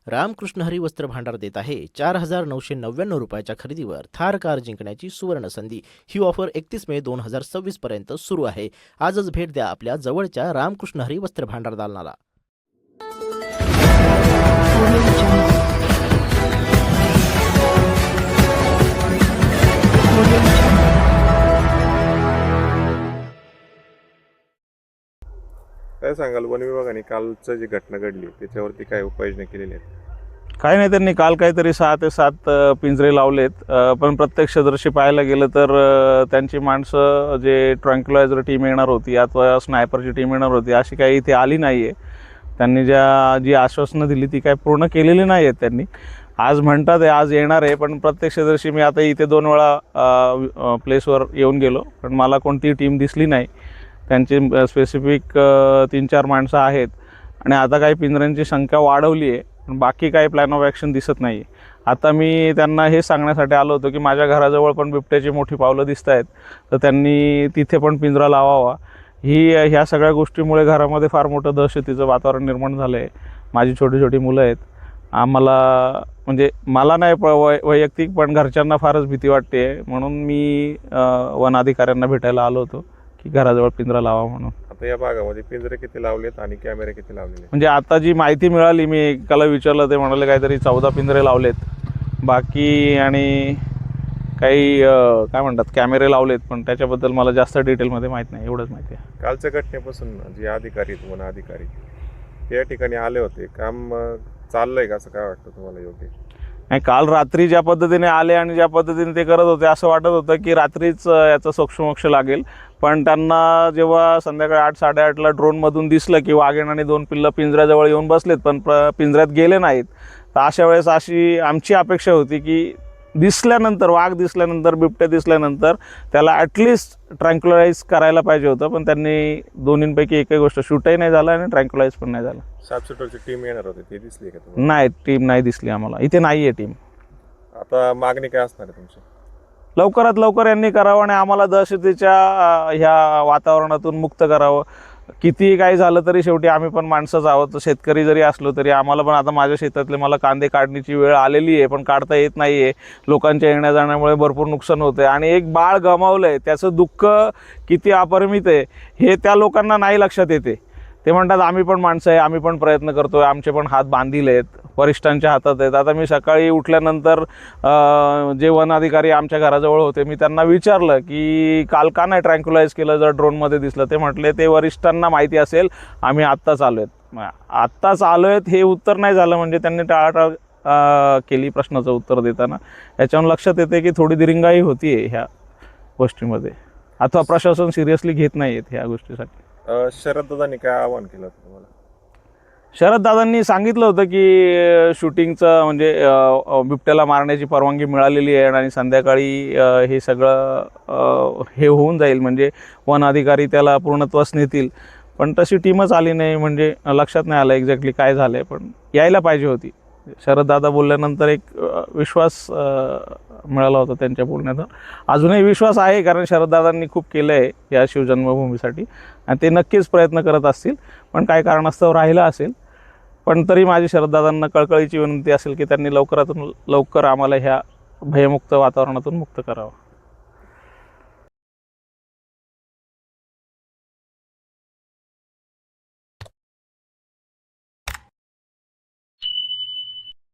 रामकृष्ण हरी वस्त्र भांडार देत आहे 4,999 रुपयाच्या खरेदीवर थार कार जिंकण्याची सुवर्ण संधी। ही ऑफर 31 मे 2026 पर्यंत सुरू आहे। आजच भेट द्या आपल्या जवळच्या रामकृष्ण हरी वस्त्र भांडार दालनाला। काय सांगाल, वन विभागाने कालचं जी घटना घडली त्याच्यावरती काय उपाययोजना केलेल्या आहेत? काय नाही, त्यांनी काल काहीतरी 6 ते 7 पिंजरे लावलेत, पण प्रत्यक्षदर्शी पाहायला गेलं तर त्यांची माणसं जे ट्रँक्युलायझर टीम येणार होती अथवा स्नायपरची टीम येणार होती अशी काही इथे आली नाही आहे। त्यांनी जी आश्वासनं दिली ती काय पूर्ण केलेली नाही आहेत त्यांनी। आज म्हणतात आज येणार आहे, पण प्रत्यक्षदर्शी मी आता इथे 2 वेळा प्लेसवर येऊन गेलो, पण मला कोणतीही टीम दिसली नाही। त्यांची स्पेसिफिक 3-4 माणसं आहेत आणि आता काही पिंजऱ्यांची संख्या वाढवली आहे, पण बाकी काही प्लॅन ऑफ ॲक्शन दिसत नाही। आता मी त्यांना हे सांगण्यासाठी आलो होतो की माझ्या घराजवळ पण बिबट्याची मोठी पावलं दिसत आहेत, तर त्यांनी तिथे पण पिंजरा लावावा। ह्या सगळ्या गोष्टीमुळे घरामध्ये फार मोठं दहशतीचं वातावरण निर्माण झालं आहे। माझी छोटी छोटी मुलं आहेत, आम्हाला म्हणजे मला नाही वैयक्तिक पण घरच्यांना फारच भीती वाटते, म्हणून मी वन अधिकाऱ्यांना भेटायला आलो होतो की घराजवळ पिंजरा लावा म्हणून। आता या भागामध्ये पिंजरे किती लावलेत आणि कॅमेरे किती लावलेले? म्हणजे आता जी माहिती मिळाली, मी एकाला विचारलं, ते म्हणाले काहीतरी 14 पिंजरे लावलेत बाकी, आणि काही काय म्हणतात कॅमेरे लावलेत, पण त्याच्याबद्दल मला जास्त डिटेलमध्ये माहीत नाही, एवढंच माहिती आहे। कालच्या घटनेपासून जे अधिकारी आहेत, वन अधिकारी त्या ठिकाणी आले होते, काम चाललंय का असं काय वाटतं तुम्हाला योग्य? नाही, काल रात्री ज्या पद्धतीने आले आणि ज्या पद्धतीने ते करत होते असं वाटत होतं की रात्रीच याचा सोक्षमोक्ष लागेल, पण त्यांना जेव्हा संध्याकाळी 8-8:30ला ड्रोनमधून दिसलं की वाघीण आणि 2 पिल्लं पिंजऱ्याजवळ येऊन बसलेत पण पिंजऱ्यात गेले नाहीत, तर अशा वेळेस अशी आमची अपेक्षा होती की दिसल्यानंतर, वाघ दिसल्यानंतर, बिबट्या दिसल्यानंतर त्याला ॲटलिस्ट ट्रँक्युलाइज करायला पाहिजे होतं, पण त्यांनी दोन्हींपैकी एकही गोष्ट शूटही नाही झालं आणि ट्रँक्युलाइज पण नाही झालं। शार्पशूटरची टीम येणार होती, ती दिसली का तुम्हाला? नाही, टीम नाही दिसली आम्हाला, इथे नाही आहे टीम। आता मागणी काय असणार आहे तुमची? लवकरात लवकर यांनी करावं आणि आम्हाला दहशतीच्या ह्या वातावरणातून मुक्त करावं। कितीही काही झालं तरी शेवटी आम्ही पण माणसंच आहोत, शेतकरी जरी असलो तरी आम्हाला पण आता माझ्या शेतातले मला कांदे काढण्याची वेळ आलेली आहे, पण काढता येत नाही आहे। लोकांच्या येण्या जाण्यामुळे भरपूर नुकसान होतं आहे आणि एक बाळ गमावलं आहे, त्याचं दुःख किती अपरिमित आहे हे त्या लोकांना नाही लक्षात येते। ते म्हणतात आम्ही पण माणसं आहे, आम्ही पण प्रयत्न करतो आहे, आमचे पण हात बांधीले आहेत, वरिष्ठांच्या हातात आहेत। आता मी सकाळी उठल्यानंतर जे वन अधिकारी आमच्या घराजवळ होते, मी त्यांना विचारलं की काल का नाही ट्रँक्युलाइज केलं जर ड्रोनमध्ये दिसलं? ते म्हटले ते वरिष्ठांना माहिती असेल, आम्ही आत्ताच आलो आहेत। आत्ताच आलो आहेत हे उत्तर नाही झालं म्हणजे त्यांनी टाळाटाळ केली प्रश्नाचं उत्तर देताना। याच्यावरून लक्षात येते की थोडी दिरंगाई होती आहे ह्या गोष्टीमध्ये, अथवा प्रशासन सिरियसली घेत नाही आहेत ह्या गोष्टीसाठी। शरददादांनी काय आवाहन केलं होतं तुम्हाला? शरददादांनी सांगितलं होतं की शूटिंगचं म्हणजे बिबट्याला मारण्याची परवानगी मिळालेली आहे आणि संध्याकाळी हे सगळं हे होऊन जाईल, म्हणजे वन अधिकारी त्याला पूर्णत्वास नेतील, पण तशी टीमच आली नाही। म्हणजे लक्षात नाही आलं एक्झॅक्टली काय झालं आहे, पण यायला पाहिजे होती। शरददादा बोलल्यानंतर एक विश्वास मिळाला होता त्यांच्या बोलण्यातून। अजूनही विश्वास आहे, कारण शरददादांनी खूप केलं आहे या शिवजन्मभूमीसाठी आणि ते नक्कीच प्रयत्न करत असतील, पण काही कारणास्तव राहिलं असेल। पण तरी माझी शरददादांना कळकळीची विनंती असेल की त्यांनी लवकरातून लवकर आम्हाला ह्या भयमुक्त वातावरणातून मुक्त करावं।